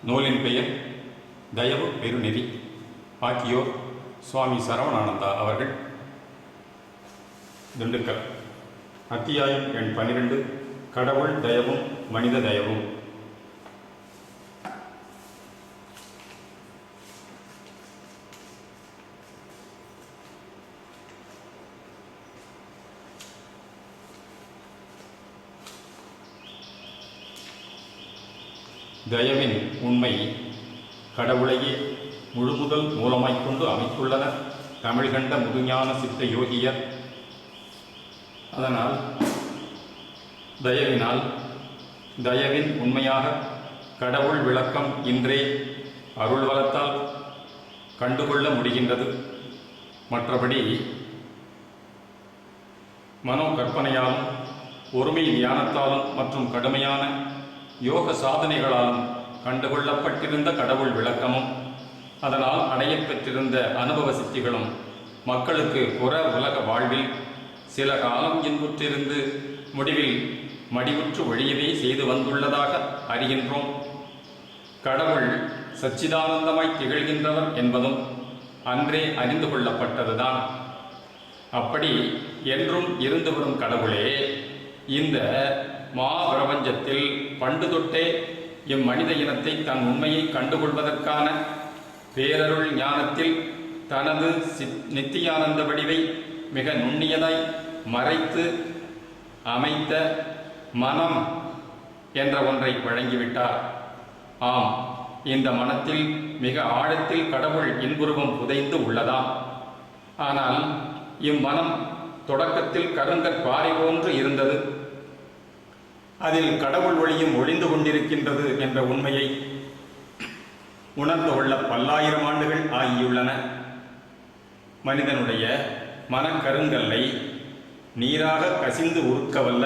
நூலின் பெயர் தயவு பெருநெறி. ஆக்கியோர் சுவாமி சரவணானந்தா அவர்கள், திண்டுக்கல். அத்தியாயம் எண் 12. கடவுள் தயவும் மனித தயவும். தயவின் உண்மை கடவுளையே முழுமுதல் மூலமாய்க்கொண்டு அமைத்துள்ளனர் தமிழ் கண்ட முதுஞான சித்த யோகியர். அதனால் தயவின் உண்மையாக கடவுள் விளக்கம் இன்றே அருள் வளத்தால் கண்டுகொள்ள முடிகின்றது. மற்றபடி மனோ கற்பனையாலும் ஒருமை தியானத்தாலும் மற்றும் கடுமையான யோக சாதனைகளாலும் கண்டுகொள்ளப்பட்டிருந்த கடவுள் விளக்கமும் அதனால் அடையப்பெற்றிருந்த அனுபவ சித்திகளும் மக்களுக்கு புற உலக வாழ்வில் சில காலம் இன்புற்றிருந்து முடிவில் மடிவுற்று ஒழியவே செய்து வந்துள்ளதாக அறிகின்றோம். கடவுள் சச்சிதானந்தமாய் திகழ்கின்றவர் என்பதும் அன்றே அறிந்து கொள்ளப்பட்டதுதான். அப்படி என்றும் இருந்து வரும் கடவுளே இந்த பிரபஞ்சத்தில் பண்டு தொட்டே இம்மனித இனத்தை தன் உண்மையை கண்டுகொள்வதற்கான பேரருள் ஞானத்தில் தனது நித்தியானந்த வடிவை மிக நுண்ணியதாய் மறைத்து அமைத்த மனம் என்ற ஒன்றை வழங்கிவிட்டார். ஆம், இந்த மனத்தில் மிக ஆழத்தில் கடவுள் இன்புருவம் புதைந்து உள்ளதாம். ஆனால் இம்மனம் தொடக்கத்தில் கருங்கற்பாறை போன்று இருந்தது. அதில் கடவுள் ஒளியும் ஒளிந்து கொண்டிருக்கின்றது என்ற உண்மையை உணர்ந்து கொள்ள பல்லாயிரம் ஆண்டுகள் ஆகியுள்ளன. மனிதனுடைய மனக்கருங்கல்லை நீராக கசிந்து உருக்கவல்ல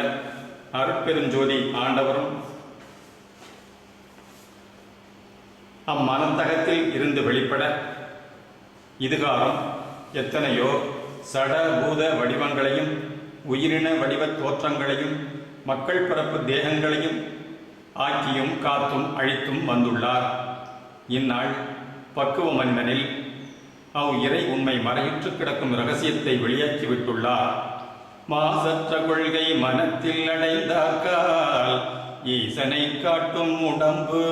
அருட்பெருஞ்சோதி ஆண்டவரும் அம்மனந்தகத்தில் இருந்து வெளிப்பட இதுகாலம் எத்தனையோ சட பூத வடிவங்களையும் உயிரின வடிவ தோற்றங்களையும் மக்கள் பிறப்பு தேகங்களையும் ஆக்கியும் காத்தும் அழித்தும் வந்துள்ளார். இந்நாள் பக்குவ மனிதனில் இறை உண்மை மறையுற்று கிடக்கும் இரகசியத்தை வெளியாக்கிவிட்டுள்ளார். மாசற்ற கொள்கை மனத்தில் அடைந்தாக்கால் ஈசனை காட்டும் உடம்பு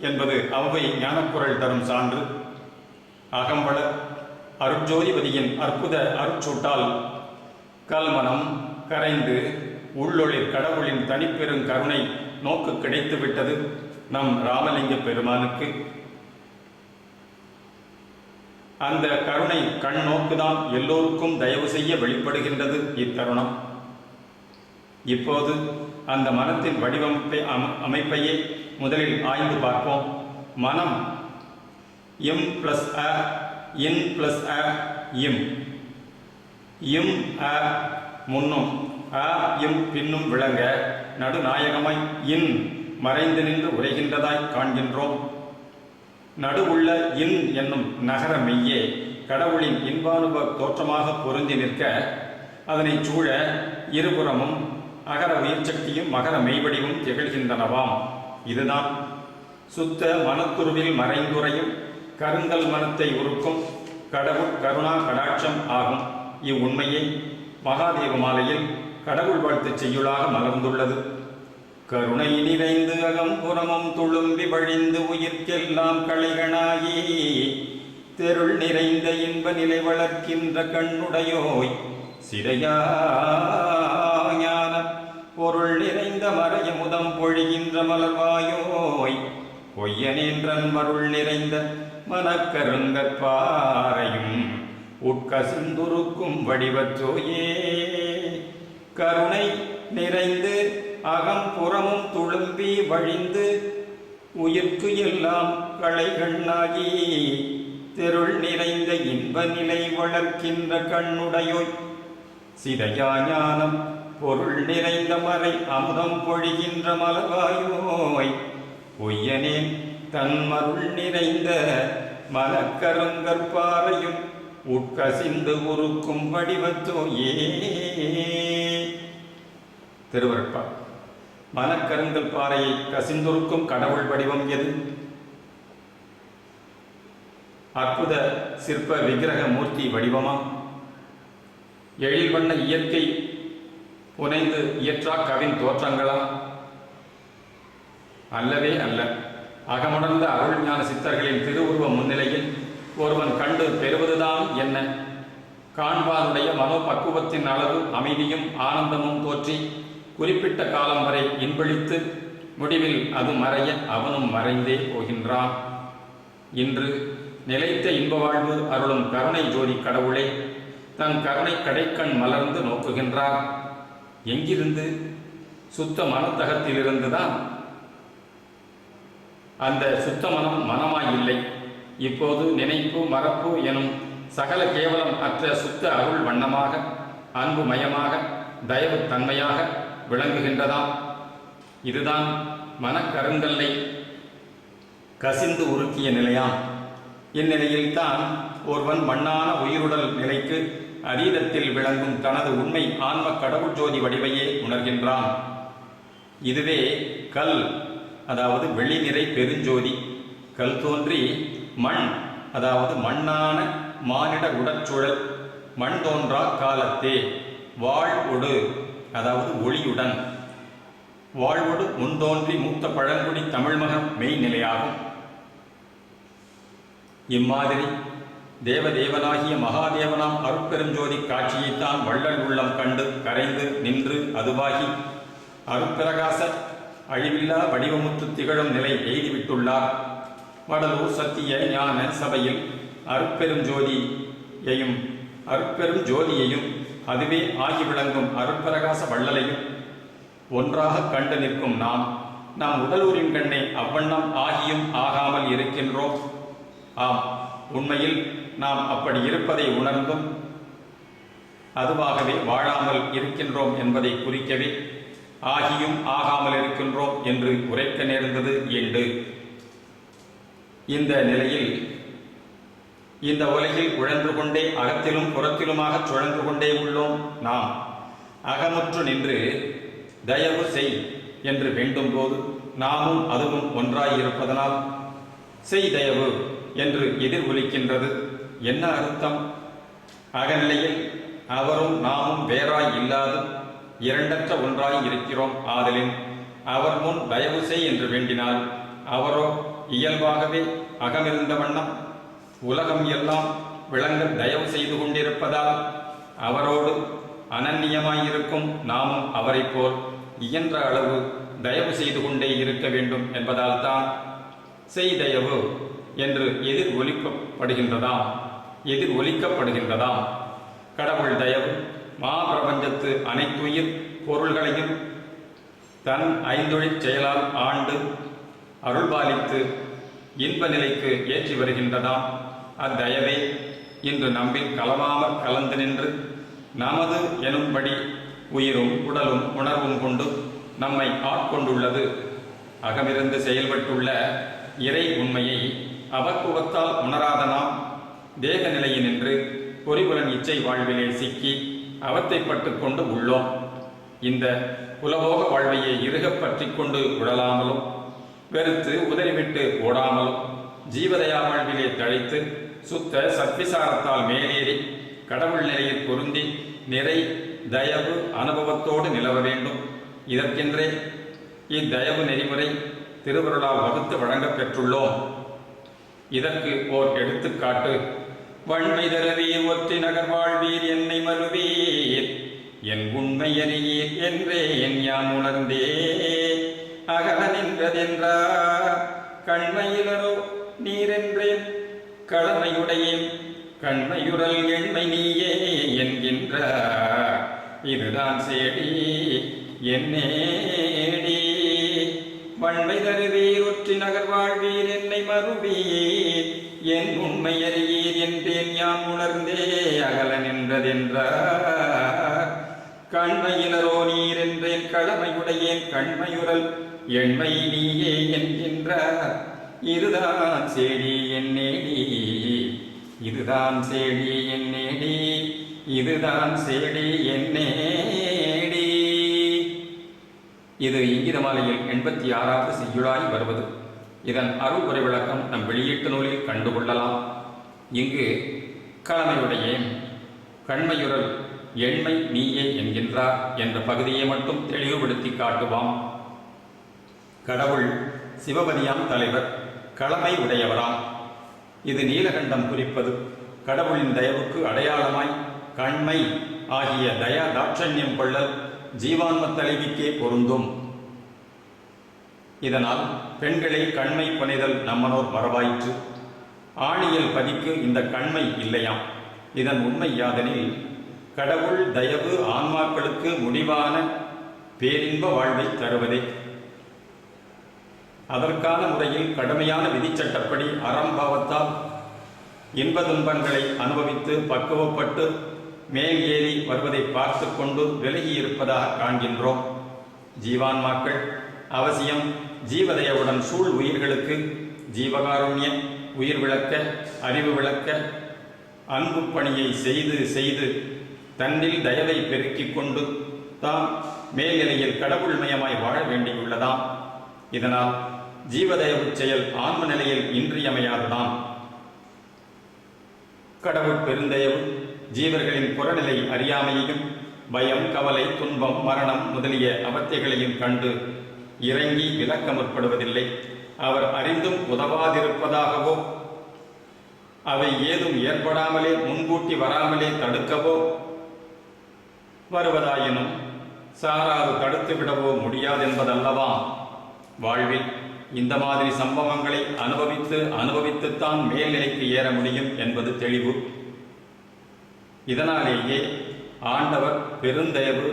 என்பது அவ்வை ஞானக்குரல் தரும் சான்று. அகம்பள அருட்ஜோதிபதியின் அற்புத அருட்சூட்டால் கல்மனம் கரைந்து உள்ளொளிர் கடவுளின் தனிப்பெரும் கருணை நோக்கு கிடைத்துவிட்டது நம் ராமலிங்க பெருமானுக்கு. அந்த கருணை கண் நோக்குதான் எல்லோருக்கும் தயவு செய்ய வெளிப்படுகின்றது இத்தருணம். இப்போது அந்த மனத்தின் வடிவமைப்பை அமைப்பையே முதலில் ஆய்ந்து பார்ப்போம். மனம் இம் பிளஸ் அ, இன் பிளஸ் அ, இம். இம் அ முன்னும் அ இம் பின்னும் விளங்க நடுநாயகமாய் இன் மறைந்து நின்று உரைகின்றதாய் காண்கின்றோம். நடுவுள்ள இன் என்னும் நகர மெய்யே கடவுளின் இன்பானுபவ தோற்றமாக பொருந்தி நிற்க அதனை சூழ இருபுறமும் அகர உயிர் சக்தியும் மகர மெய்வடிவும் திகழ்கின்றனவாம். இதுதான் சுத்த மனத்துருவில் மறைந்துரையும் கருங்கல் மனத்தை உருக்கும் கடவுள் கருணா கடாட்சம் ஆகும். இவ்வுண்மையை மகாதேவ மாலையில் கடவுள் வாழ்த்து செய்யுளாக மலர்ந்துள்ளது. கருணை நிறைந்து அகம்புறமும் துளும்பி வழிந்து உயிர்க்கெல்லாம் களைகனாகி தெருள் நிறைந்த இன்ப நிலை வளர்க்கின்ற கண்ணுடையோய் சிறையா ஞான பொருள் நிறைந்த மறைய முதம் பொழிகின்ற மலர்வாயோய் பொய்யனேன்றன் மருள் நிறைந்த மனக்கருங்கற்பாறையும் உட்கசிந்துருக்கும் வடிவற்றோயே. கருணை நிறைந்து அகம்புறமும் துளும்பி வழிந்து உயிர்க்கு எல்லாம் களைகண்ணாகி தெருள் நிறைந்த இன்ப நிலை வளர்க்கின்ற கண்ணுடையோய் சிதையா ஞானம் பொருள் நிறைந்த மறை அமுதம் பொழிகின்ற மலர்வாயோய் பொய்யனே தன் மருள் நிறைந்த மனக்கருங்கற்பாறையும் உட்கசிந்து உருக்கும் வடிவத்தோயே. திருவருட்பா. மனக்கருங்கல் பாறையை கசிந்துருக்கும் கடவுள் வடிவம் எது? அற்புத சிற்ப விக்கிரக மூர்த்தி வடிவமா? எழில் வண்ண இயற்கை புனைந்து இயற்றா கவின் தோற்றங்களா? அல்லவே அல்ல. அகமுணர்ந்த அருள் ஞான சித்தர்களின் திருவுருவ முன்னிலையில் ஒருவன் கண்டு பெறுவதுதான் என்ன? காண்பானுடைய மனோபக்குவத்தின் அளவு அமைதியும் ஆனந்தமும் தோற்றி குறிப்பிட்ட காலம் வரை இன்பளித்து முடிவில் அது மறைய அவனும் மறைந்தே போகின்றான். இன்று நிலைத்த இன்ப வாழ்வு அருளும் கருணை ஜோதி கடவுளே தன் கருணை கடைக்கண் மலர்ந்து நோக்குகின்றார். எங்கிருந்து? சுத்த மனத்தகத்திலிருந்துதான். அந்த சுத்த மனம் மனமாயில்லை. இப்போது நினைப்பு மறப்பு எனும் சகல கேவலம் அற்ற சுத்த அருள் வண்ணமாக அன்பு மயமாக தயவு தன்மையாக விளங்குகின்றதாம். இதுதான் மனக்கருங்கல்லை கசிந்து உருக்கிய நிலையாம். இந்நிலையில்தான் ஒருவன் மண்ணான உயிருடல் நிலைக்கு அதீதத்தில் விளங்கும் தனது உண்மை ஆன்ம கடவுள் ஜோதி வடிவையே உணர்கின்றான். இதுவே கல், அதாவது வெள்ளி நிறை பெருஞ்சோதி. கல் தோன்றி மண், அதாவது மண்ணான மானிட உடற்சூழல் மண் தோன்றா காலத்தே வாழ்வொடு, அதாவது ஒளியுடன் வாழ்வொடு முன்தோன்றி மூத்த பழங்குடி தமிழ்மகன் மெய்நிலையாகும். இம்மாதிரி தேவதேவனாகிய மகாதேவனாம் அருட்பெருஞ்சோதி காட்சியைத்தான் வள்ளல் உள்ளம் கண்டு கரைந்து நின்று அதுவாகி அருட்பிரகாச அழிவில்லா வடிவமுற்று திகழும் நிலை எய்திவிட்டுள்ளார். வடலூர் சத்திய ஞான சபையில் அருட்பெரும் ஜோதியையும் அதுவே ஆகி விளங்கும் அருட்பிரகாச வள்ளலையும் ஒன்றாக கண்டு நிற்கும் நாம் உடலூரின் கண்ணே அவ்வண்ணம் ஆகியும் ஆகாமல் இருக்கின்றோம். ஆம், உண்மையில் நாம் அப்படி இருப்பதை உணர்ந்தும் அதுவாகவே வாழாமல் இருக்கின்றோம் என்பதை குறிக்கவே ஆகியும் ஆகாமல் இருக்கின்றோம் என்று உரைக்க நேர்ந்தது என்று. இந்த நிலையில் இந்த உலகில் உழன்று கொண்டே அகத்திலும் புறத்திலுமாக சுழன்று கொண்டே உள்ளோம். நாம் அகமுற்று நின்று தயவு செய் என்று வேண்டும் போது நாமும் அதுவும் ஒன்றாயிருப்பதனால் செய் தயவு என்று எதிர் ஒலிக்கின்றது. என்ன அர்த்தம்? அகநிலையில் அவரும் நாமும் வேறாய் இல்லாது இரண்டற்ற ஒன்றாய் இருக்கிறோம். ஆதலின் அவர் முன் தயவு செய் என்று வேண்டினால் அவரோ இயல்பாகவே அகமிருந்த வண்ணம் உலகம் எல்லாம் விளங்க தயவு செய்து கொண்டிருப்பதால் அவரோடு அனன்யமாயிருக்கும் நாமும் அவரை போல் இயன்ற அளவு தயவு செய்து கொண்டே இருக்க வேண்டும் என்பதால் தான் செய் தயவு என்று எதிர் ஒலிக்கப்படுகின்றதாம். கடவுள் தயவு மாபிரபஞ்சத்து அனைத்துயிர் பொருள்களையும் தன் ஐந்தொழிற் செயலால் ஆண்டு அருள்பாலித்து இன்ப நிலைக்கு ஏற்றி வருகின்றதாம். அத்தயவே இன்று நம்மில் கலவாமல் கலந்து நின்று நமது எனும்படி உயிரும் உடலும் உணர்வும் கொண்டு நம்மை ஆட்கொண்டுள்ளது. அகமிருந்து செயல்பட்டுள்ள இறை உண்மையை அவக்குவத்தால் உணராத நாம் தேக நிலையினின்று பொறிபுலன் இச்சை வாழ்விலே சிக்கி அவத்தைப்பட்டு கொண்டு உள்ளோம். இந்த புலபோக வாழ்வையை இறுகப் பற்றி கொண்டு உழலாமலும் வெறுத்து உதறிவிட்டு ஓடாமலும் ஜீவதயா வாழ்விலே தழைத்து சுத்த சத்விசாரத்தால் மேலேறி கடவுள் நிலையில் பொருந்தி நிறை தயவு அனுபவத்தோடு நிலவ வேண்டும். இதற்கென்றே இத்தயவு நெறிமுறை திருவருளால் வகுத்து வழங்கப் பெற்றுள்ளோம். இதற்கு ஓர் எடுத்துக்காட்டு. வன்மை தருவீர் ஒற்றி நகர் வாழ்வீர் என்னை மறுவீர் என் உண்மை அறியீர் என்றே என் யான் உணர்ந்தே அகல நின்றதென்றார் கண்மையிலரோ நீரென்றேன் கடமையுடையேன் கண்மையுறல் எண்மை நீயே என்கின்றார். இதுதான் சேடி என்னேடி வன்மை தருவீர் ஒற்றி நகர் வாழ்வீர் என்னை மறுவீர் என் உண்மை அறியீர் என்றேன் யான் உணர்ந்தே அகல நின்றதென்றார் கண்மையிலரோ நீர் என்றேன் கடமையுடையேன் கண்மையுறல் எண்மை நீயே என்கின்றார். இதுதான் சேடி என்னேடி இதுதான் சேடி என்னேடி இதுதான் சேடி என்னேடி. இது இங்கிதமாலையில் 86வது செய்யுளாய் வருவது. இதன் அருள் உரை விளக்கம் நம் வெளியீட்டு நூலில் கண்டுகொள்ளலாம். இங்கு கடமையுடையேன் கண்மையுறல் எண்மை நீயே என்கின்றார் என்ற பகுதியை மட்டும் தெளிவுபடுத்தி காட்டுவாம். கடவுள் சிவபதியாம் தலைவர், கடமை உடையவராம். இது நீலகண்டம் குறிப்பது. கடவுளின் தயவுக்கு அடையாளமாய் கண்மை ஆகிய தயா தாட்சண்யம் கொள்ளல் ஜீவான்ம தலைவிக்கே பொருந்தும். இதனால் பெண்களை கண்மை புனைதல் நம்மனோர் மரபாயிற்று. ஆணியல் பதிக்கு இந்த கண்மை இல்லையாம். இதன் உண்மை யாதெனில், கடவுள் தயவு ஆன்மாக்களுக்கு முடிவான பேரின்ப வாழ்வை தருவதே. அதற்கான முறையில் கடுமையான விதிச்சட்டப்படி அறம்பாவத்தால் இன்ப துன்பங்களை அனுபவித்து பக்குவப்பட்டு மேல் ஏறி வருவதை பார்த்து கொண்டு விலகி இருப்பதாக காண்கின்றோம். ஜீவான்மாக்கள் அவசியம் ஜீவதயவுடன் சூழ் உயிர்களுக்கு ஜீவகாருண்ய உயிர் விளக்க அறிவு விளக்க அன்பு பணியை செய்து செய்து தன்னில் தயவை பெருக்கிக் கொண்டு தாம் மேல்நிலையில் கடவுள்மயமாய் வாழ வேண்டியுள்ளதாம். இதனால் ஜீவதயவு செயல் ஆன்ம நிலையில் இன்றியமையாதுதான். கடவுள் பெருந்தயவு ஜீவர்களின் புறநிலை அறியாமையையும் பயம், கவலை, துன்பம், மரணம் முதலிய அவத்தைகளையும் கண்டு இறங்கி விளக்க முற்படுவதில்லை. அவர் அறிந்தும் உதவாதிருப்பதாகவோ அவை ஏதும் ஏற்படாமலே முன்கூட்டி வராமலே தடுக்கவோ வருவதாயினும் சாராது தடுத்து விடவோ முடியாதென்பதல்லவா. வாழ்வில் இந்த மாதிரி சம்பவங்களை அனுபவித்துத்தான் மேல்நிலைக்கு ஏற முடியும் என்பது தெளிவு. இதனாலேயே ஆண்டவர் பெருந்தயவு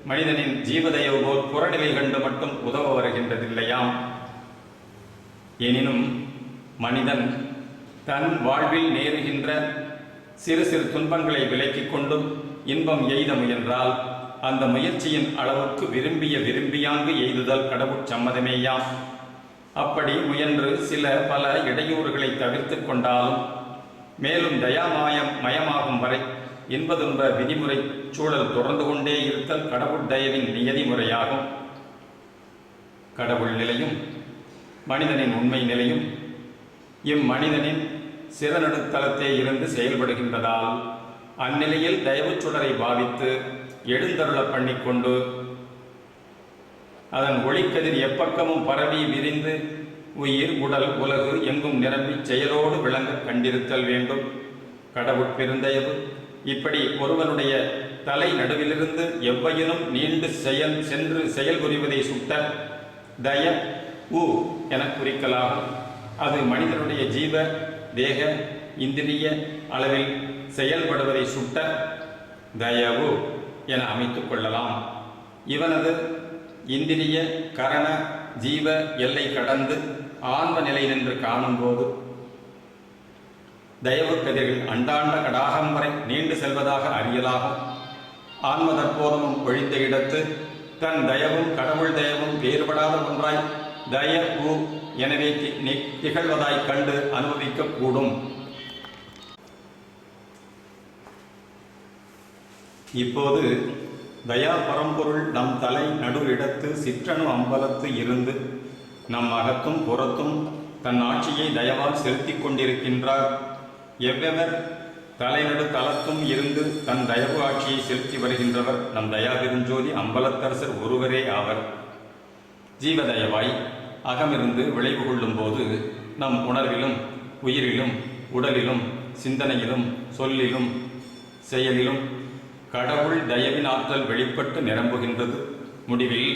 மனிதனின் ஜீவதயவு போல் புறநிலை கண்டு மட்டும் உதவ வருகின்றதில்லையாம். எனினும் மனிதன் தன் வாழ்வில் நேருகின்ற சிறு சிறு துன்பங்களை விலக்கிக் கொண்டும் இன்பம் எய்த முயன்றால் அந்த முயற்சியின் அளவுக்கு விரும்பியாங்கு எய்துதல் கடவுட் சம்மதமேயாம். அப்படி முயன்று சில பல இடையூறுகளை தவிர்த்து கொண்டாலும் மேலும் மயமாகும் வரை இன்ப துன்ப விதிமுறை சூழல் தொடர்ந்து கொண்டே இருத்தல் கடவுள் தயவின் நியதி முறையாகும். கடவுள் நிலையும் மனிதனின் உண்மை நிலையும் இம்மனிதனின் சிறநடுத்தலத்தே இருந்து செயல்படுகின்றதால் அந்நிலையில் தயவு சுடரை பாவித்து எழுந்தருள பண்ணிக்கொண்டு அதன் ஒளிக்கதிர் எப்பக்கமும் பரவி விரிந்து உயிர் உடல் உலகு எங்கும் நிரம்பி செயலோடு விளங்க கண்டிருத்தல் வேண்டும். கடவுள் பெருந்தயவு இப்படி ஒருவனுடைய தலை நடுவிலிருந்து எவ்வையினும் நீண்டு சென்று செயல் புரிவதை சுட்ட தய உ என குறிக்கலாகும். அது மனிதனுடைய ஜீவ தேக இந்திரிய அளவில் செயல்படுவதை சுட்ட தயவு என அமைத்துக் கொள்ளலாம். இவனது இந்திரிய கரண ஜீவ எல்லை கடந்து ஆன்ம நிலை நின்று காணும்போது தயவு கதிர்கள் அண்டாண்ட கடாகம் வரை நீண்டு செல்வதாக அறியலாகும். ஆன்ம தற்போதமும் ஒழிந்த இடத்து தன் தயவும் கடவுள் தயவும் வேறுபடாத ஒன்றாய் தயவு எனவே திகழ்வதாய் கண்டு அனுபவிக்கக்கூடும். இப்போது தயா பரம்பொருள் நம் தலை நடு இடத்து சிற்றணு அம்பலத்து இருந்து நம் அகத்தும் புறத்தும் தன் ஆட்சியை தயவால் செலுத்தி கொண்டிருக்கின்றார். எவ்வெவர் தலைநடு தளத்தும் இருந்து தன் தயவு ஆட்சியை செலுத்தி வருகின்றவர் நம் தயா பெருஞ்சோதி அம்பலத்தரசர் ஒருவரே ஆவர். ஜீவதயவாய் அகமிருந்து விளைவு கொள்ளும் போது நம் உணர்விலும் உயிரிலும் உடலிலும் சிந்தனையிலும் சொல்லிலும் செயலிலும் கடவுள் தயவின் ஆற்றல் வெளிப்பட்டு நிரம்புகின்றது. முடிவில்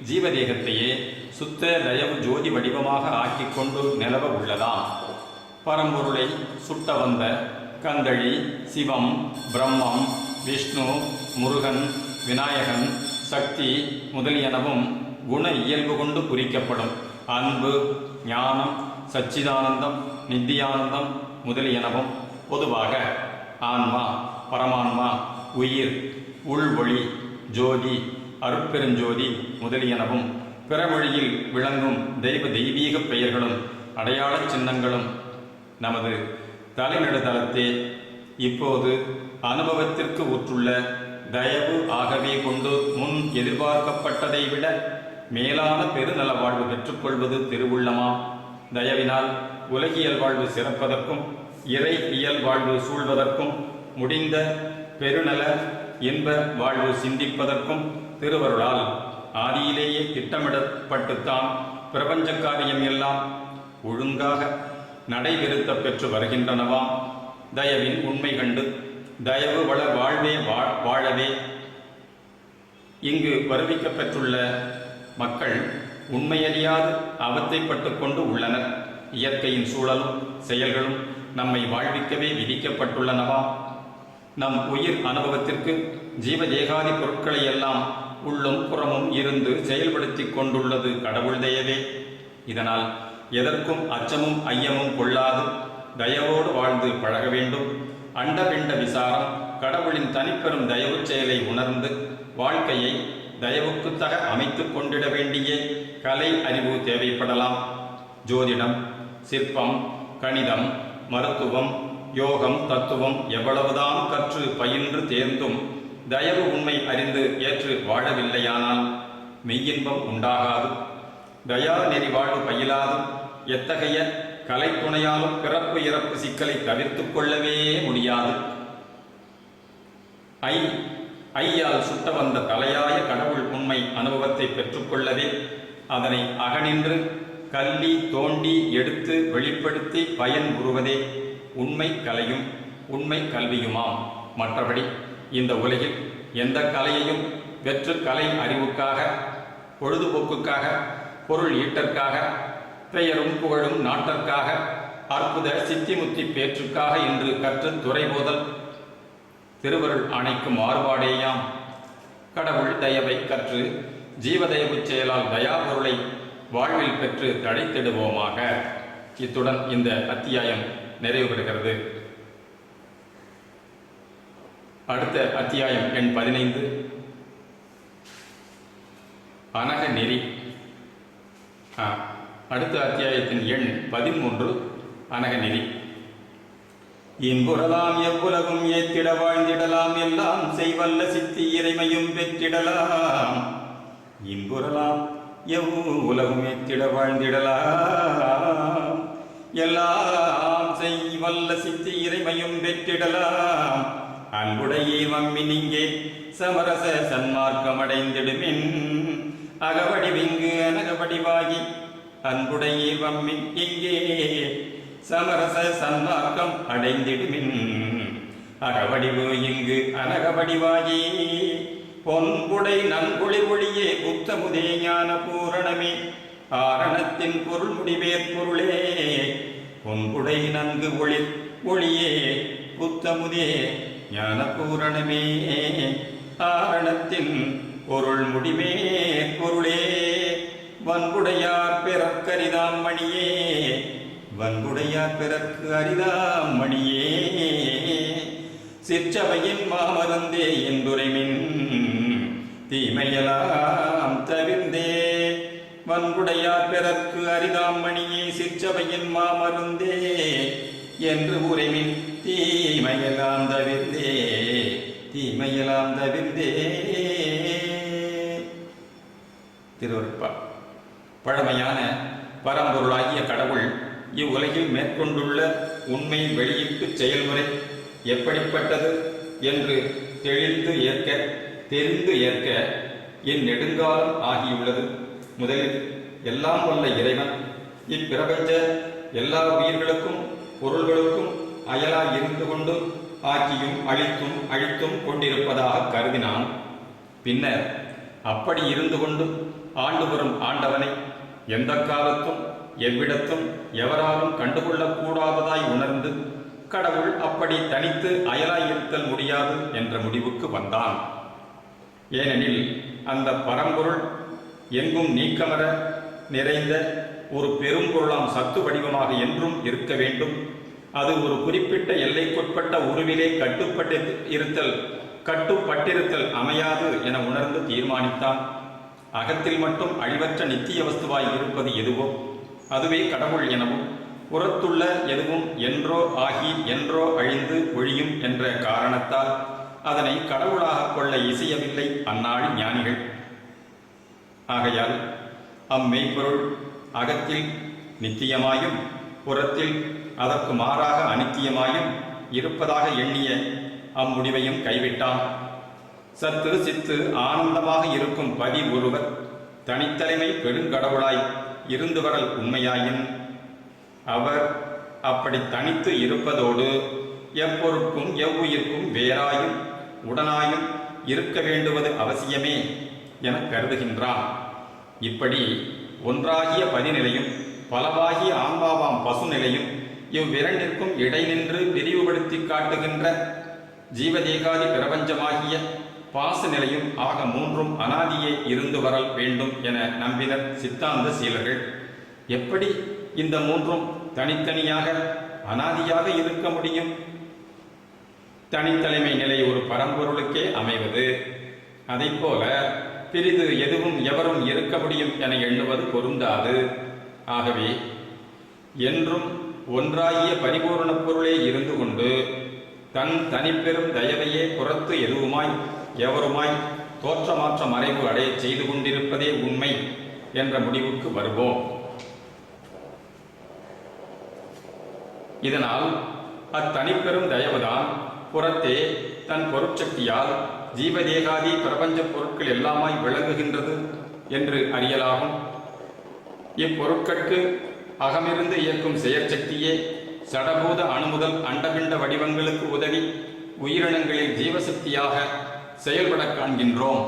ஜீவதேகத்தையே சுத்த தயவு ஜோதி வடிவமாக ஆக்கிக்கொண்டு நிலவ உள்ளதாம். பரம்பொருளை சுட்ட வந்த கந்தழி, சிவம், பிரம்மம், விஷ்ணு, முருகன், விநாயகன், சக்தி முதலியனவும் குண இயல்பு கொண்டு குறிக்கப்படும். அன்பு, ஞானம், சச்சிதானந்தம், நித்தியானந்தம் முதலியனவும் பொதுவாக ஆன்மா, பரமான்மா, உயிர், உள்வொளி, ஜோதி, அருட்பெருஞ்சோதி முதலியனவும் பிறமொழியில் விளங்கும் தெய்வீக பெயர்களும் அடையாள சின்னங்களும் நமது தலைநடுதளத்தே இப்போது அனுபவத்திற்கு உற்றுள்ள தயவு ஆகவே கொண்டு முன் எதிர்பார்க்கப்பட்டதை விட மேலான பெருநல வாழ்வு பெற்றுக்கொள்வது திருவுள்ளமாம். தயவினால் உலகியல் வாழ்வு சிறப்பதற்கும் இறை இயல் வாழ்வு சூழ்வதற்கும் முடிந்த பெருநல இன்ப வாழ்வு சிந்திப்பதற்கும் திருவருளால் ஆதியிலேயே திட்டமிடப்பட்டுத்தான் பிரபஞ்ச காரியம் எல்லாம் ஒழுங்காக நடைபெறுத்த பெற்று வருகின்றனவாம். தயவின் உண்மை கண்டு தயவு வளர் வாழ்வே வாழவே இங்கு வருவிக்கப் பெற்றுள்ள மக்கள் உண்மையறியாது அவத்தைப்பட்டு கொண்டு உள்ளனர். இயற்கையின் சூழலும் செயல்களும் நம்மை வாழ்விக்கவே விதிக்கப்பட்டுள்ளனவா? நம் உயிர் அனுபவத்திற்கு ஜீவதேகாதி பொருட்களை எல்லாம் உள்ளும் புறமும் இருந்து செயல்படுத்தி கொண்டுள்ளது கடவுள் தயவே. இதனால் எதற்கும் அச்சமும் ஐயமும் கொள்ளாது தயவோடு வாழ்ந்து பழக வேண்டும். அண்டபிண்ட விசாரம் கடவுளின் தனிப்பெரும் தயவு செயலை உணர்ந்து வாழ்க்கையை தயவுக்கு தக அமைத்து கொண்டிட வேண்டிய கலை அறிவு தேவைப்படலாம். ஜோதிடம், சிற்பம், கணிதம், மருத்துவம், யோகம், தத்துவம் எவ்வளவுதான் கற்று பயின்று தேர்ந்தும் தயவு உண்மை அறிந்து ஏற்று வாழவில்லையானால் மெய்யின்பம் உண்டாகாது. தயா நெறி வாழ்வு பயிலாது எத்தகைய கலை துணையாலும் பிறப்பு இறப்பு சிக்கலை தவிர்த்து கொள்ளவே முடியாது. ஐயால் சுட்ட வந்த தலையாய கடவுள் உண்மை அனுபவத்தை பெற்றுக்கொள்ளவே அதனை அகனின்று கல்லி தோண்டி எடுத்து வெளிப்படுத்தி பயன் உறுவதே உண்மை கலையும் உண்மை கல்வியுமாம். மற்றபடி இந்த உலகில் எந்த கலையையும் வெற்று கலை அறிவுக்காக, பொழுதுபோக்குக்காக, பொருள் ஈட்டற்காக, பெயரும் புகழும் நாட்டிற்காக, அற்புத சித்திமுத்தி பேற்றுக்காக என்று கற்று துறைபோதல் திருவருள் ஆணைக்கு மாறுபாடேயாம். கடவுள் தயவை கற்று ஜீவதயவு செயலால் தயாபொருளை வாழ்வில் பெற்று தழைத்திடுவோமாக. இத்துடன் இந்த அத்தியாயம் நிறைவு பெறுகிறது. அடுத்த அத்தியாயம் எண் 15 அனக நெறி. அடுத்த அத்தியாயத்தின் எண் 13 அனக நெறி. இன்புறலாம் எவ்வுலகும் ஏத்திட வாழ்ந்திடலாம் எல்லாம் செய்வல்ல சித்தி இறைமையும் பெற்றிடலாம். இன்புறலாம் எவ்வுலகும் ஏத்திட வாழ்ந்திடலாம் எல்லாம் செய்வல்ல சித்தி இறைமையும் பெற்றிடலாம். அன்புடையே வம்மின் இங்கே சமரச சன்மார்க்கம் அடைந்திடுமின் அகவடிவிங்கு அனகவடிவாகி. அன்புடையே வம்மின் இங்கே சமரச சன்மார்க்கம் அடைந்திடுமின் அகவடிவு இங்கு அனகவடிவாகி. பொன்புடை நன்குளி ஒளியே புத்தமுதே ஞான பூரணமே ஆரணத்தின் பொருள் முடிவேற் பொருளே. பொன்புடை நன்கு ஒளியே புத்தமுதே ஞான பூரணமே ஆரணத்தின் பொருள் முடிவேற் பொருளே. வன்புடையார் பிறர்க்கரிதாம் மணியே வன்புடையார் பிறர்க்கு அரிதாம் மணியே. சிற்றவையின் மாமருந்தே என்றுரைமின் தீமையெல்லாம் தவிர்ந்தே. வன்புடையார் பிறர்க்கு அரிதாம் மணியே சிற்றவையின் மாமருந்தே என்று உரைமின் தீமையெல்லாம் தவிர்ந்தே தீமையெல்லாம் தவிர்ந்தே. திருவருட்பா. பழமையான பரம்பொருளாகிய கடவுள் இவ்வுலகில் மேற்கொண்டுள்ள உண்மை வெளியீட்டு செயல்முறை எப்படிப்பட்டது என்று தெரிந்து ஏற்க இந்நெடுங்காலம் ஆகியுள்ளது. முதலில் எல்லாம் வல்ல இறைவன் இப்பிரபஞ்ச எல்லா உயிர்களுக்கும் பொருள்களுக்கும் அயலாய் இருந்து கொண்டு ஆக்கியும் அழித்தும் கொண்டிருப்பதாக கருதினான். பின்னர் அப்படி இருந்து கொண்டு ஆண்டு வரும் ஆண்டவனை எந்த காலத்தும் எவ்விடத்தும் எவராலும் கண்டுகொள்ளக்கூடாததாய் உணர்ந்து கடவுள் அப்படி தனித்து அயலாய் இருத்தல் முடியாது என்ற முடிவுக்கு வந்தான். ஏனெனில் அந்த பரம்பொருள் எங்கும் நீக்கமர நிறைந்த ஒரு பெரும்பொருளாம் சத்து வடிவமாக என்றும் இருக்க வேண்டும். அது ஒரு குறிப்பிட்ட எல்லைக்குட்பட்ட உருவிலே கட்டுப்பட்டிருத்தல் அமையாது என உணர்ந்து தீர்மானித்தான். அகத்தில் மட்டும் அழிவற்ற நித்திய வஸ்துவாய் இருப்பது எதுவோ அதுவே கடவுள் எனவும், புறத்துள்ள எதுவும் என்றோ ஆகி என்றோ அழிந்து ஒழியும் என்ற காரணத்தால் அதனை கடவுளாக கொள்ள இசையவில்லை அந்நாள் ஞானிகள். ஆகையால் அம்மெய்ப்பொருள் அகத்தில் நித்தியமாயும் புறத்தில் அதற்கு மாறாக அனித்தியமாயும் இருப்பதாக எண்ணிய அம்முடிவையும் கைவிட்டான். சத்து சித்து ஆனந்தமாக இருக்கும் பதி ஒருவர் தனித்தலைமை பெருங்கடவுளாய் இருந்து வரல் உண்மையாயின் அவர் அப்படி தனித்து இருப்பதோடு எப்பொருட்கும் எவ்வுயிர்க்கும் வேறாயும் உடனாயும் இருக்க வேண்டுவது அவசியமே என கருதுகின்றான். இப்படி ஒன்றாகிய பதிநிலையும் பலவாகிய ஆன்மாவாம் பசுநிலையும் இவ்விரண்டிற்கும் இடை நின்று பிரிவுபடுத்தி காட்டுகின்ற ஜீவதேகாதி பிரபஞ்சமாகிய பாச நிலையும் ஆக மூன்றும் அனாதியே இருந்து வரல் வேண்டும் என நம்பினர் சித்தாந்த சீலர்கள். எப்படி இந்த மூன்றும் தனித்தனியாக அனாதியாக இருக்க முடியும்? தனித்தலைமை நிலை ஒரு பரம்பொருளுக்கே அமைவது. அதைப்போல பிரிது எதுவும் எவரும் இருக்க முடியும் என எண்ணுவது பொருந்தாது. ஆகவே என்றும் ஒன்றாகிய பரிபூர்ண பொருளே இருந்து கொண்டு தன் தனிப்பெரும் தயவையே புறத்து எதுவுமாய் எவருமாய் தோற்றமாற்ற மறைவு அடைய செய்து கொண்டிருப்பதே உண்மை என்ற முடிவுக்கு வருவோம். இதனால் அத்தனிப்பெரும் தயவுதான் புறத்தே தன் பொருட்சக்தியால் ஜீவதேகாதி பிரபஞ்ச பொருட்கள் எல்லாமாய் விளங்குகின்றது என்று அறியலாகும். இப்பொருட்களுக்கு அகமிருந்து இயக்கும் செயற்சக்தியே சடபூத அணுமுதல் அண்டபிண்ட வடிவங்களுக்கு உதவி உயிரினங்களில் ஜீவசக்தியாக செயல்பட காண்கின்றோம்.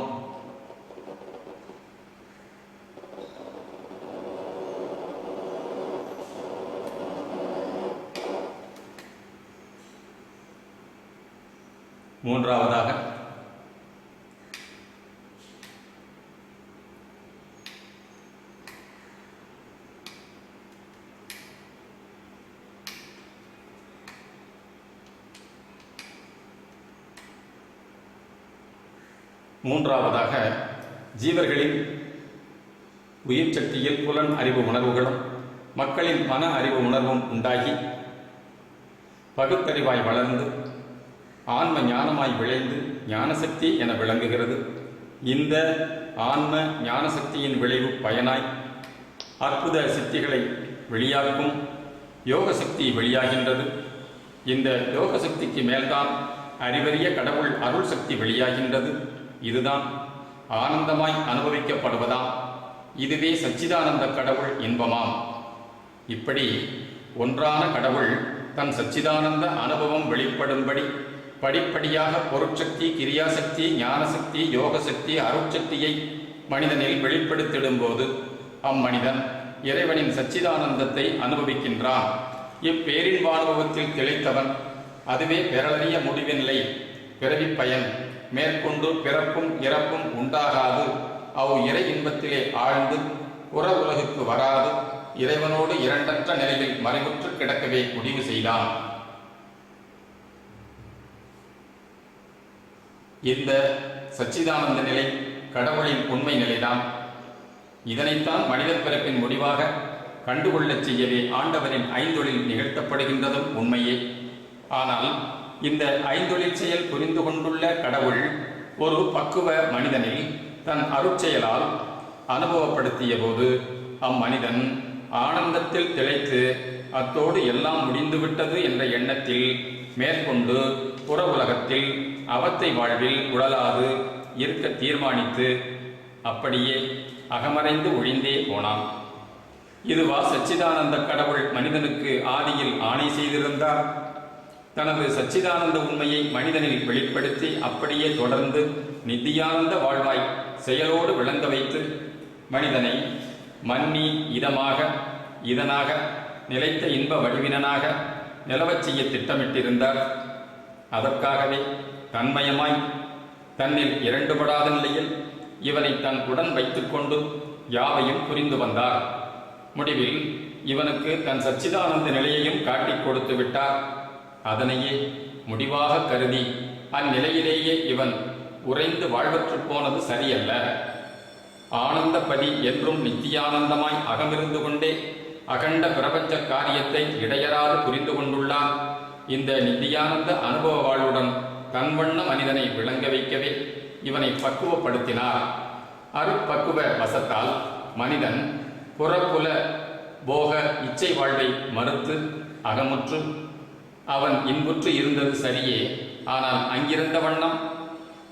மூன்றாவதாக ஜீவர்களின் உயிர் சக்தியில் புலன் அறிவு உணர்வுகளும் மக்களின் மன அறிவு உணர்வும் உண்டாகி பகுத்தறிவாய் வளர்ந்து ஆன்ம ஞானமாய் விளைந்து ஞானசக்தி என விளங்குகிறது. இந்த ஆன்ம ஞானசக்தியின் விளைவு பயனாய் அற்புத சித்திகளை வெளியாக்கும் யோகசக்தி வெளியாகின்றது. இந்த யோகசக்திக்கு மேல்தான் அறிவறிய கடவுள் அருள் சக்தி வெளியாகின்றது. இதுதான் ஆனந்தமாய் அனுபவிக்கப்படுவதாம். இதுவே சச்சிதானந்த கடவுள் இன்பமாம். இப்படி ஒன்றான கடவுள் தன் சச்சிதானந்த அனுபவம் வெளிப்படும்படி படிப்படியாக பொருட்சக்தி, கிரியாசக்தி, ஞானசக்தி, யோகசக்தி, அருட்சக்தியை மனிதனில் வெளிப்படுத்திடும்போது அம்மனிதன் இறைவனின் சச்சிதானந்தத்தை அனுபவிக்கின்றான். இப்பேரின்பானுபவத்தில் திளைத்தவன் அதுவே பெறலறிய முடிவில்லை பிறவி பயன். மேற்கொண்டு பிறப்பும் இறப்பும் உண்டாகாது. இறை இன்பத்திலே ஆழ்ந்து புற உலகுக்கு வராது இறைவனோடு இரண்டற்ற நிலையில் மறைவுற்று கிடக்கவே முடிவு செய்தான். இந்த சச்சிதானந்த நிலை கடவுளின் உண்மை நிலைதான். இதனைத்தான் மனித பிறப்பின் முடிவாக கண்டுகொள்ளச் செய்யவே ஆண்டவரின் ஐந்தொழில் நிகழ்த்தப்படுகின்றதும் உண்மையே. ஆனால் இந்த ஐந்தொழில் செயல் புரிந்து கொண்டுள்ள கடவுள் ஒரு பக்குவ மனிதனில் தன் அருட்செயலால் அனுபவப்படுத்திய போது அம்மனிதன் ஆனந்தத்தில் திளைத்து அத்தோடு எல்லாம் முடிந்துவிட்டது என்ற எண்ணத்தில் மேற்கொண்டு புற உலகத்தில் அவத்தை வாழ்வில் உழலாது இருக்க தீர்மானித்து அப்படியே அகமறைந்து ஒழிந்தே போனான். இதுவா சச்சிதானந்த கடவுள் மனிதனுக்கு ஆதியில் ஆணை செய்திருந்தார். தனது சச்சிதானந்த உண்மையை மனிதனில் வெளிப்படுத்தி அப்படியே தொடர்ந்து நித்தியானந்த வாழ்வாய் செயலோடு விளங்க வைத்து மனிதனை மன்னி இதமாக இதனாக நிலைத்த இன்ப வடிவினனாக நிலவச் செய்ய திட்டமிட்டிருந்தார். அதற்காகவே தன்மயமாய் தன்னில் இரண்டுபடாத நிலையில் இவனை தன் உடன் வைத்துக்கொண்டு யாவையும் புரிந்து வந்தார். முடிவில் இவனுக்கு தன் சச்சிதானந்த நிலையையும் காட்டிக் கொடுத்து விட்டார். அதனையே முடிவாக கருதி அந்நிலையிலேயே இவன் உறைந்து வாழ்வற்று போனது சரியல்ல. ஆனந்தப்பதி என்றும் நித்தியானந்தமாய் அகமிருந்து கொண்டே அகண்ட பிரபஞ்ச காரியத்தை இடையறாது புரிந்து கொண்டுள்ளான். இந்த நித்தியானந்த அனுபவ வாழ்வுடன் தன்வண்ண மனிதனை விளங்க வைக்கவே இவனை பக்குவப்படுத்தினார். அருட்பக்குவ வசத்தால் மனிதன் புறப்புல போக இச்சை வாழ்வை மறுத்து அகமுற்று அவன் இன்புற்று இருந்தது சரியே. ஆனால் அங்கிருந்த வண்ணம்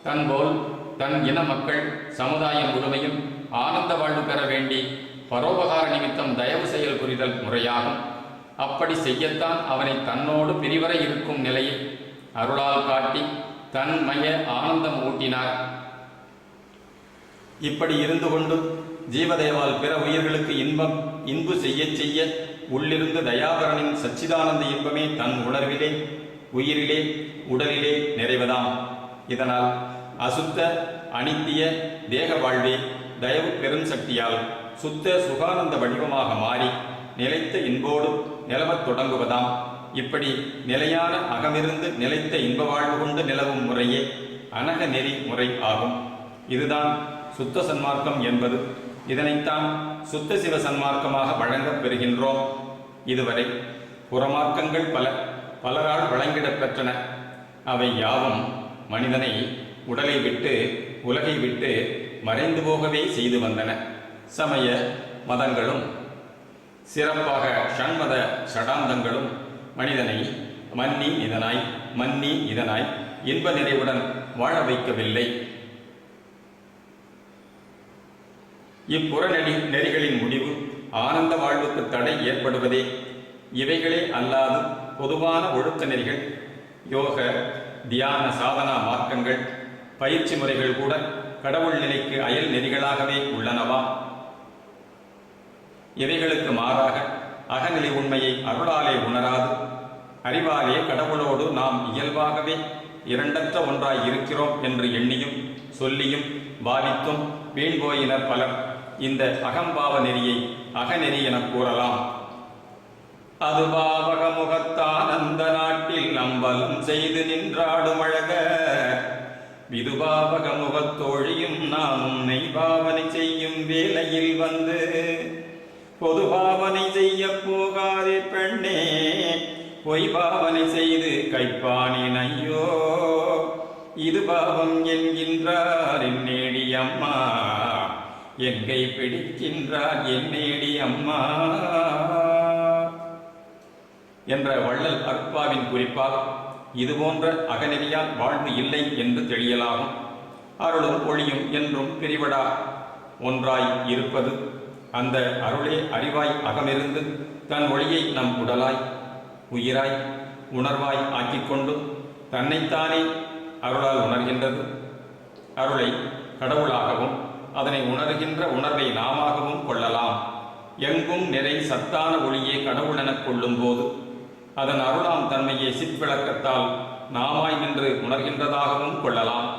தன்போல் தன் இன மக்கள் சமுதாயம் முழுமையும் ஆனந்த வாழ்வு பெற வேண்டி பரோபகார நிமித்தம் தயவு செயல் புரிதல் முறையாகும். அப்படி செய்யத்தான் அவனை தன்னோடு பிரிவர இருக்கும் நிலையில் அருளால் காட்டி தன்மய ஆனந்தம் ஊட்டினார். இப்படி இருந்து கொண்டு ஜீவதேவால் பிற உயிர்களுக்கு இன்பு செய்ய உள்ளிருந்து தயாபரனின் சச்சிதானந்த இன்பமே தன் உணர்விலே, உயிரிலே, உடலிலே நிறைவதாம். இதனால் அசுத்த அனித்திய தேக வாழ்வே தயவு பெரும் சக்தியால் சுத்த சுகானந்த வடிவமாக மாறி நிலைத்த இன்போடு நிலவத் தொடங்குவதாம். இப்படி நிலையான அகமிருந்து நிலைத்த இன்ப வாழ்வு கொண்டு நிலவும் முறையே அனக நெறி முறை ஆகும். இதுதான் சுத்த சன்மார்க்கம் என்பது. இதனைத்தான் சுத்த சிவ சன்மார்க்கமாக வழங்கப் பெறுகின்றோம். இதுவரை புறமார்க்கங்கள் பலரால் வழங்கிடப் பெற்றன. அவை யாவும் மனிதனை உடலை விட்டு உலகை விட்டு மறைந்து போகவே செய்து வந்தன. சமய மதங்களும் சிறப்பாக ஷண்மத ஷடாந்தங்களும் மனிதனை மன்னி இதனாய் இன்ப நிறைவுடன் வாழ வைக்கவில்லை. இப்புற நெறிகளின் முடிவு ஆனந்த வாழ்வுக்கு தடை ஏற்படுவதே. இவைகளே அல்லாது பொதுவான ஒழுக்க நெறிகள், யோக தியான சாதனா மார்க்கங்கள், பயிற்சி முறைகள் கூட கடவுள் நிலைக்கு அயல் நெறிகளாகவே உள்ளனவா? இவைகளுக்கு மாறாக அகநிலை உண்மையை அருளாலே உணராது அறிவாலே கடவுளோடு நாம் இயல்பாகவே இரண்டற்ற ஒன்றாய் இருக்கிறோம் என்று எண்ணியும் சொல்லியும் பாவித்தும் வீண்போயினர் பலர் இந்த அகம்பாவ நெறியை அகநெறி என கூறலாம். அது பாவக முகத்தான் அந்த நாட்டில் நம்பலம் செய்து நின்றாடும் அழக விதுபாவக முகத்தோழியும் நாம் உன்னை பாவனை செய்யும் வேளையில் வந்து பொது பாவனை செய்ய போகாதே பெண்ணே, பொய் பாவனை செய்து கைப்பானின் ஐயோ இது பாவம் என்கின்றார் என்னேடி அம்மா, என் கை பிடிக்கின்றார் என்னேடி அம்மா என்ற வள்ளல் அருட்பாவின் குறிப்பால் இதுபோன்ற அகநெறியால் வாழ்வு இல்லை என்று தெளியலாகும். அருளும் ஒளியும் என்றும் பிரிவடா ஒன்றாய் இருப்பது. அந்த அருளே அறிவாய் அகமிருந்து தன் ஒளியை நம் உடலாய் உயிராய் உணர்வாய் ஆக்கிக்கொண்டு தன்னைத்தானே அருளால் உணர்கின்றது. அருளை கடவுளாகவும் அதனை உணர்கின்ற உணர்வை நாமாகவும் கொள்ளலாம். எங்கும் நிறை சத்தான ஒளியே கடவுள் எனக் கொள்ளும் போது அதன் அருளாம் தன்மையை சிற்விளக்கத்தால் நாமாய் நின்று உணர்கின்றதாகவும் கொள்ளலாம்.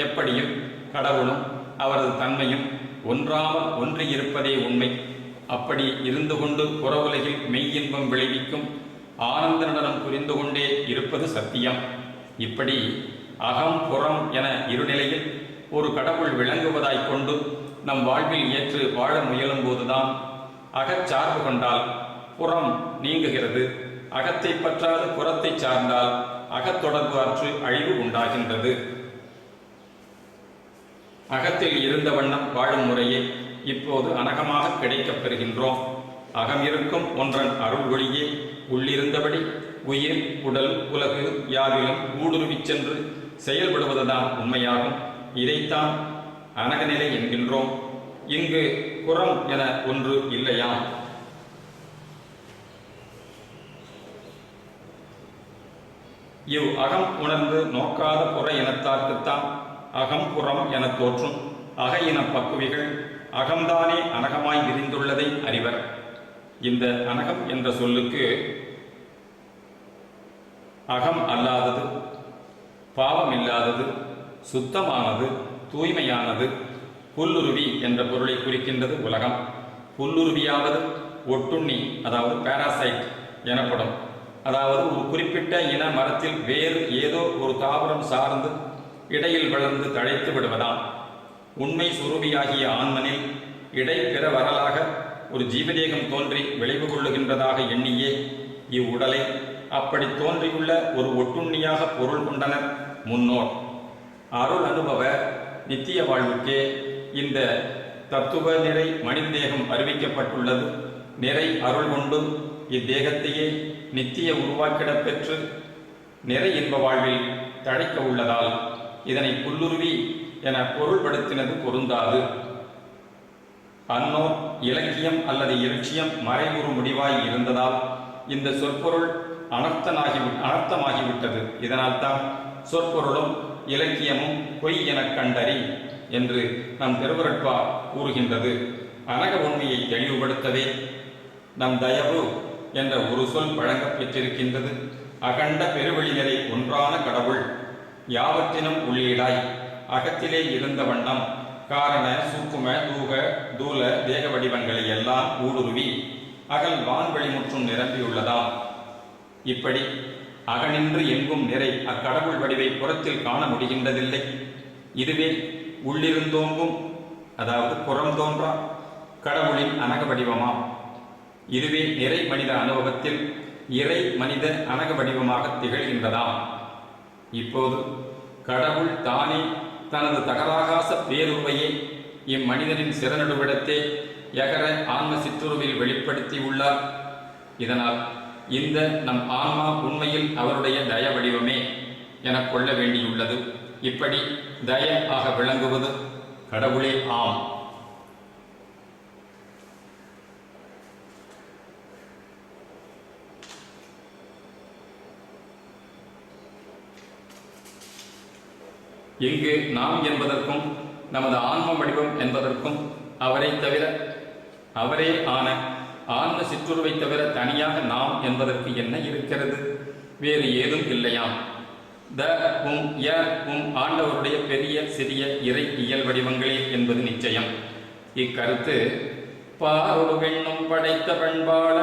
எப்படியும் கடவுளும் அவரது தன்மையும் ஒன்றாமல் ஒன்றியிருப்பதே உண்மை. அப்படி இருந்து கொண்டு புற உலகில் மெய்யின்பம் விளைவிக்கும் ஆனந்த நடனம் புரிந்து கொண்டே இருப்பது சத்தியம். இப்படி அகம் புறம் என இருநிலையில் ஒரு கடவுள் விளங்குவதாய் கொண்டு நம் வாழ்வில் ஏற்று வாழ முயலும் போதுதான் அகச்சார்பு கொண்டால் புறம் நீங்குகிறது. அகத்தை பற்றாது புறத்தை சார்ந்தால் அகத்தொடர்பு அற்று அழிவு உண்டாகின்றது. அகத்தில் இருந்த வண்ணம் வாழும் முறையே இப்போது அனகமாக கிடைக்கப் பெறுகின்றோம். அகம் இருக்கும் ஒன்றன் அருள் ஒளியே உள்ளிருந்தபடி உயிர் உடல் உலகு யாவிலும் ஊடுருவிச் சென்று செயல்படுவதுதான் உண்மையாகும். இதைத்தான் அனகநிலை என்கின்றோம். இங்கு புறம் என ஒன்று இல்லையாம். இவ் அகம் உணர்ந்து நோக்காத புற இனத்தார்க்குத்தான் அகம் புறம் என தோற்றும். அக இன பக்குவிகள் அகம்தானே அனகமாய் விரிந்துள்ளதை அறிவர். இந்த அனகம் என்ற சொல்லுக்கு அகம் அல்லாதது, பாவமில்லாதது, சுத்தமானது, தூய்மையானது, புல்லுருவி என்ற பொருளை குறிக்கின்றது உலகம். புல்லுருவியாவது ஒட்டுண்ணி, அதாவது பாராசைட் எனப்படும். அதாவது ஒரு குறிப்பிட்ட இன மரத்தில் வேறு ஏதோ ஒரு தாவரம் சார்ந்து இடையில் வளர்ந்து தழைத்து விடுவதாம். உண்மை சுரூபியாகிய ஆன்மனில் இடை பெற வரலாக ஒரு ஜீவதேகம் தோன்றி விளைவு கொள்ளுகின்றதாக எண்ணியே இவ்வுடலை அப்படி தோன்றியுள்ள ஒரு ஒட்டுண்ணியாக பொருள் கொண்டனர் முன்னோர். அருள் அனுபவ நித்திய வாழ்வுக்கே இந்த தத்துவ நிறை மனித தேகம் அறிவிக்கப்பட்டுள்ளது. நிறை அருள் கொண்டு இத்தேகத்தையே நித்திய உருவாக்கிடப் பெற்று நிறை இன்ப வாழ்வில் தழைக்க உள்ளதால் இதனை புல்லுருவி என பொருள்படுத்தினது பொருந்தாது. அன்னோர் இலக்கியம் அல்லது இலட்சியம் மறைவுறு முடிவாய் இருந்ததால் இந்த சொற்பொருள் அனர்த்தமாகிவிட்டது. இதனால்தான் சொற்பொருளும் இலக்கியமும் பொய் எனக் கண்டறி என்று நம் திருவருட்பா கூறுகின்றது. அனக உண்மையை தெளிவுபடுத்தவே நம் தயவு என்ற ஒரு சொல் வழங்கப் பெற்றிருக்கின்றது. அகண்ட பெருவெளி நிலை ஒன்றான கடவுள் யாவற்றினும் உள்ளீடாய் அகத்திலே இருந்த வண்ணம் காரண சூக்கும தூல தேக வடிவங்களை எல்லாம் ஊடுருவி அகல் வான்வெளி முற்றும் நிரம்பியுள்ளதாம். இப்படி அகனின்று எங்கும் நிறை அக்கடவுள் வடிவை புறத்தில் காண முடிகின்றதில்லை. இதுவே உள்ளிருந்தோங்கும், அதாவது புறம் தோன்றா கடவுளின் அனக வடிவமாம். இதுவே நிறை மனித அனுபவத்தில் இறை மனித அனக வடிவமாக திகழ்கின்றதாம். இப்போது கடவுள் தானே தனது தகராகாச பேருருவையே இம்மனிதனின் சிறநடுவிடத்தே யகர ஆன்ம சிற்றுருவில் வெளிப்படுத்தி உள்ளார். இதனால் இந்த நம் ஆன்மா உண்மையில் அவருடைய தய வடிவமே என கொள்ள வேண்டியுள்ளது. இப்படி தய ஆக விளங்குவது கடவுளே ஆம். இங்கு நாம் என்பதற்கும் நமது ஆன்ம வடிவம் என்பதற்கும் அவரை தவிர, அவரே ஆன ஆன்ம சிற்றுருவை தவிர தனியாக நாம் என்பதற்கு என்ன இருக்கிறது? வேறு ஏதும் இல்லையாம். ஆண்டவருடைய பெரிய சிறிய இறை இயல் வடிவங்களே என்பது நிச்சயம். இக்கருத்து பாரொரு பெண்ணும் படைத்த பண்பாள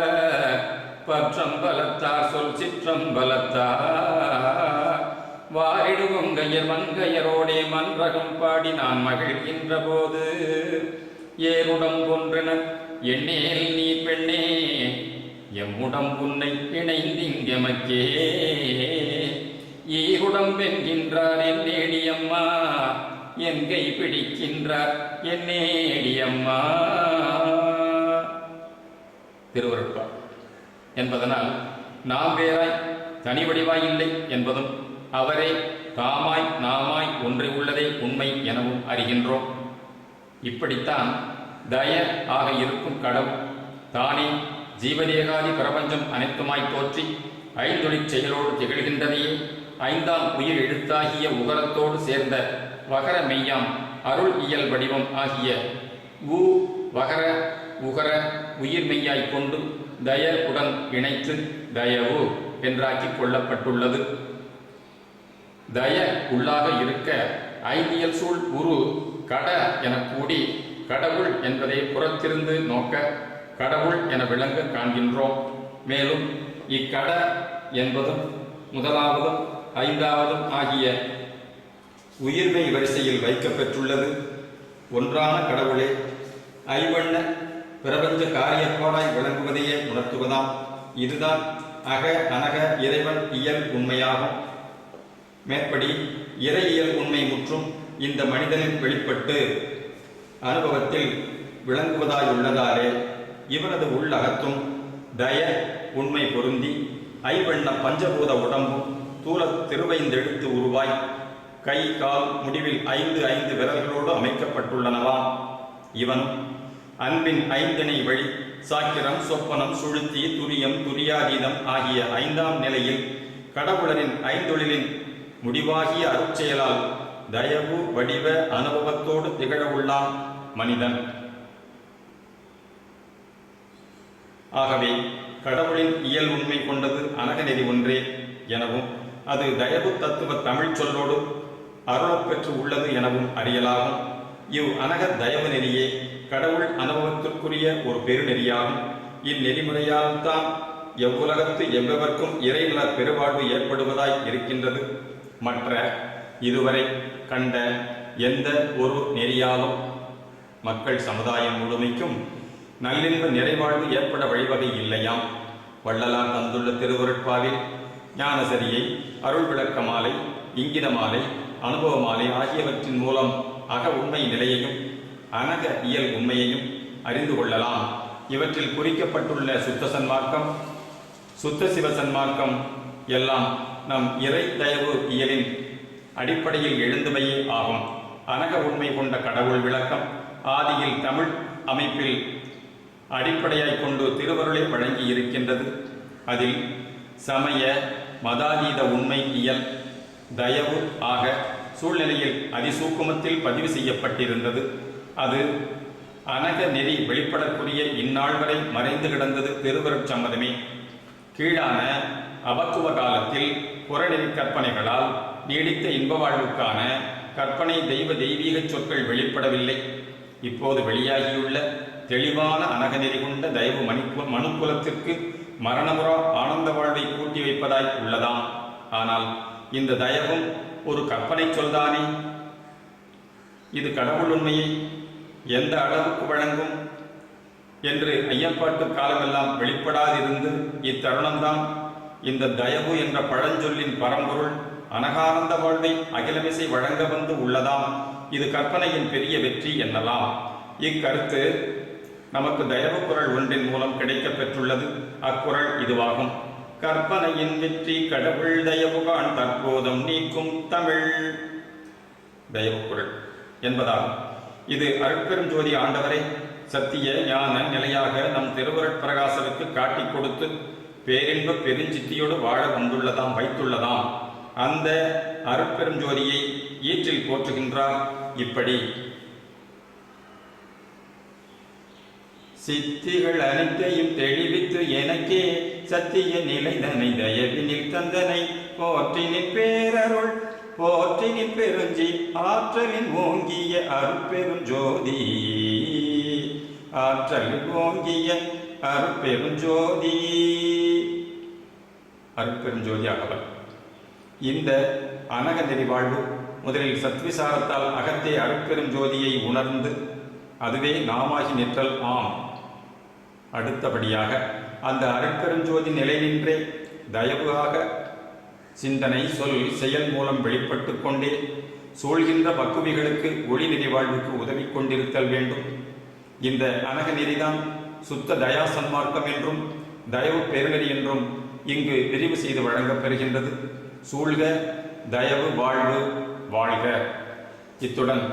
பற்றம்பலத்தார் சொல் சிற்றம்பலத்தார் வாரிடுவங்கையர் வன்கையரோடே மன்றகம் பாடி நான் மகிழ்கின்ற போது ஏருடம் கொன்றன எண்ணேல் நீ பெண்ணே எம்முடம் உன்னை இணைந்திங்கமக்கே ஈருடம் வென்கின்றார் என் நேடியம்மா என் கை பிடிக்கின்றார் என் நேடியம்மா. திருவருட்பா என்பதனால் நாம் வேறாய் தனி வடிவாய் இல்லை என்பதும் அவரே தாமாய் நாமாய் ஒன்றி உள்ளதே உண்மை எனவும் அறிகின்றோம். இப்படித்தான் தய ஆக இருக்கும் கடவுள் தானே ஜீவதேகாதி பிரபஞ்சம் அனைத்துமாய் தோற்றி ஐந்தொழிற் செயலோடு திகழ்கின்றதையே ஐந்தாம் உயிர் எழுத்தாகிய உகரத்தோடு சேர்ந்த வகர மெய்யாம் அருள் இயல் வடிவம் ஆகிய வகர உகர உயிர் மெய்யாய் கொண்டு தய உடன் இணைத்து தயவு என்றாக்கிக் கொள்ளப்பட்டுள்ளது. தய உள்ளாக இருக்க ஐந்தியல் சூழ் உரு கட என கூடி கடவுள் என்பதை புறத்திருந்து நோக்க கடவுள் என விளங்க காண்கின்றோம். மேலும் இக்கட என்பதும் முதலாவதும் ஐந்தாவதும் ஆகிய உயிர்மை வரிசையில் வைக்கப்பெற்றுள்ளது. ஒன்றான கடவுளே ஐவண்ண பிரபஞ்ச காரியப்பாடாய் விளங்குவதையே உணர்த்துவதாம். இதுதான் அக அனக இறைவன் இயல் உண்மையாகும். மேற்படி இறையியல் உண்மை முற்றும் இந்த மனிதனின் வெளிப்பட்டு அனுபவத்தில் விளங்குவதாயுள்ளதாலே இவரது உள்ளகத்தும் தய உண்மை பொருந்தி ஐவண்ண பஞ்சபூத உடம்பும் தூல திருவைந்தெழுத்து உருவாய் கை கால் முடிவில் 5 விரல்களோடு அமைக்கப்பட்டுள்ளனவாம். இவனும் அன்பின் ஐந்திணை வழி சாக்கிரம் சொப்பனம் சுழுத்தி துரியம் துரியாதீதம் ஆகிய 5ஆம் நிலையில் கடவுளரின் ஐந்தொழிலின் முடிவாகிய அருட்செயலால் தயவு வடிவ அனுபவத்தோடு திகழ உள்ளான் மனிதன். ஆகவே கடவுளின் இயல் உண்மை கொண்டது அனகநெறி ஒன்றே எனவும் அது தயவு தத்துவ தமிழ் சொல்லோடு அருளப் பெற்று உள்ளது எனவும் அறியலாகும். இவ் அனக தயவு நெறியே கடவுள் அனுபவத்திற்குரிய ஒரு பெருநெறியாகும். இந்நெறிமுறையால் தான் எவ்வுலகத்து எவ்வவர்க்கும் இறைநல பெருவாழ்வு ஏற்படுவதாய் இருக்கின்றது. மற்ற இதுவரை கண்ட எந்த ஒரு நெறியாலும் மக்கள் சமுதாயம் முழுமைக்கும் நல்லின்ப நிறைவாழ்வு ஏற்பட வழிவகை இல்லையாம். வள்ளலார் தந்துள்ள திருவருட்பாவில் ஞானசரியை, அருள் விளக்க மாலை, இங்கித மாலை, அனுபவ மாலை ஆகியவற்றின் மூலம் அக உண்மை நிலையையும் அனக இயல் உண்மையையும் அறிந்து கொள்ளலாம். இவற்றில் குறிக்கப்பட்டுள்ள சுத்த சன்மார்க்கம் சுத்த சிவ சன்மார்க்கம் எல்லாம் நம் இறை தயவு இயலின் அடிப்படையில் எழுந்துமையே ஆகும். அனக உண்மை கொண்ட கடவுள் விளக்கம் ஆதியில் தமிழ் அமைப்பில் அடிப்படையாய் கொண்டு திருவருளை வழங்கி இருக்கின்றது. அதில் சமய மதாதீத உண்மை இயல் தயவு ஆக சூழ்நிலையில் அதிசூக்குமத்தில் பதிவு செய்யப்பட்டிருந்தது. அது அனக நெறி வெளிப்படக்கூடிய இந்நாள் வரை மறைந்து கிடந்தது திருவருட்சம்மதமே. கீழான அபத்துவ காலத்தில் புறநெறி கற்பனைகளால் நீடித்த இன்ப வாழ்வுக்கான கற்பனை தெய்வ தெய்வீக சொற்கள் வெளிப்படவில்லை. இப்போது வெளியாகியுள்ள தெளிவான அனகநெறி கொண்ட தயவு மனுக்குலத்திற்கு மரணமுறா ஆனந்த வாழ்வை கூட்டி வைப்பதாய் உள்ளதாம். ஆனால் இந்த தயவும் ஒரு கற்பனை சொல்தானே. இது கடவுள் உண்மையை எந்த அளவுக்கு வழங்கும் என்று ஐயப்பாட்டு காலமெல்லாம் வெளிப்படாதிருந்து இத்தருணம்தான் இந்த தயவு என்ற பழஞ்சொல்லின் பரம்பொருள் அனகானந்த வாழ்வை அகிலமிசை வழங்க வந்து உள்ளதாம். இது கற்பனையின் பெரிய வெற்றி என்னலாம். இக்கருத்து நமக்கு தயவு குறள் ஒன்றின் மூலம் கிடைக்க பெற்றுள்ளது. அக்குறள் இதுவாகும்: கற்பனையின் வெற்றி கடவுள் தயவுகான் தற்போதம் நீக்கும் தமிழ். தயவு குறள் என்பதாகும். இது அருட்பெருஞ்சோதி ஆண்டவரை சத்திய ஞான நிலையாக நம் திருவருட்பிரகாசருக்கு காட்டிக் கொடுத்து பேரின்ப பெருஞ்சித்தியோடு வாழ வந்துள்ளதாம், வைத்துள்ளதாம். அந்த அருட்பெருஞ்சோதியை ஈற்றில் போற்றுகின்றார் இப்படி: சித்திகள் அனைத்தையும் தெளிவித்து எனக்கே சத்திய நிலைதனை தயவினில் தந்தனை போற்றினின் பேரருள் போற்றினின் பெருஞ்சி ஆற்றலின் ஓங்கிய அருட்பெருஞ்சோதி ஆற்றலில் ஓங்கிய அருட்பெருஞ்சோதி. அருட்பெருஞ்சோதி அகவல். இந்த அனக நெறி வாழ்வு முதலில் சத்விசாரத்தால் அகத்தே அருட்பெருஞ்சோதியை உணர்ந்து அதுவே நாமாகி நிற்றல் ஆம். அடுத்தபடியாக அந்த அருட்பெருஞ்சோதி நிலை நின்றே தயவாக சிந்தனை சொல் செயல் மூலம் வெளிப்பட்டு கொண்டே சூழ்கின்ற பக்குவிகளுக்கு ஒளி நெறி வாழ்வுக்கு உதவி கொண்டிருத்தல் வேண்டும். இந்த அனக நெறிதான் சுத்த தயா சன்மார்க்கம் என்றும் தயவு பேரநெறி என்றும் இங்கு விரிவு செய்து வழங்கப் பெறுகின்றது. சூழ்க தயவு வாழ்வு வாழ்க. இத்துடன்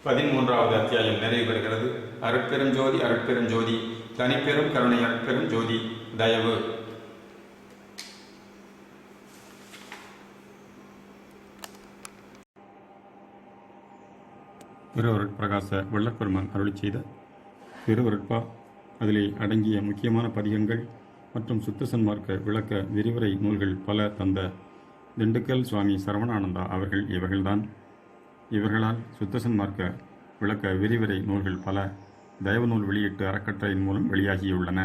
13வது அத்தியாயம் நிறைவு பெறுகிறது. அருட்பெருஞ்சோதி அருட்பெருஞ்சோதி தனிப்பெரும் கருணை அருட்பெரும் ஜோதி தயவு. திருவருட்பிரகாச வள்ளற்பெருமான் அருளி செய்த திருவருட்பா, அதிலே அடங்கிய முக்கியமான பதிகங்கள் மற்றும் சுத்த சன்மார்க்க விளக்க விரிவுரை நூல்கள் பல தந்த திண்டுக்கல் சுவாமி சரவணானந்தா அவர்கள் இவர்கள்தான். இவர்களால் சுத்த சன்மார்க்க விளக்க விரிவுரை நூல்கள் பல தயவு நூல் வெளியீட்டு அறக்கட்டளையின் மூலம் வெளியாகியுள்ளன.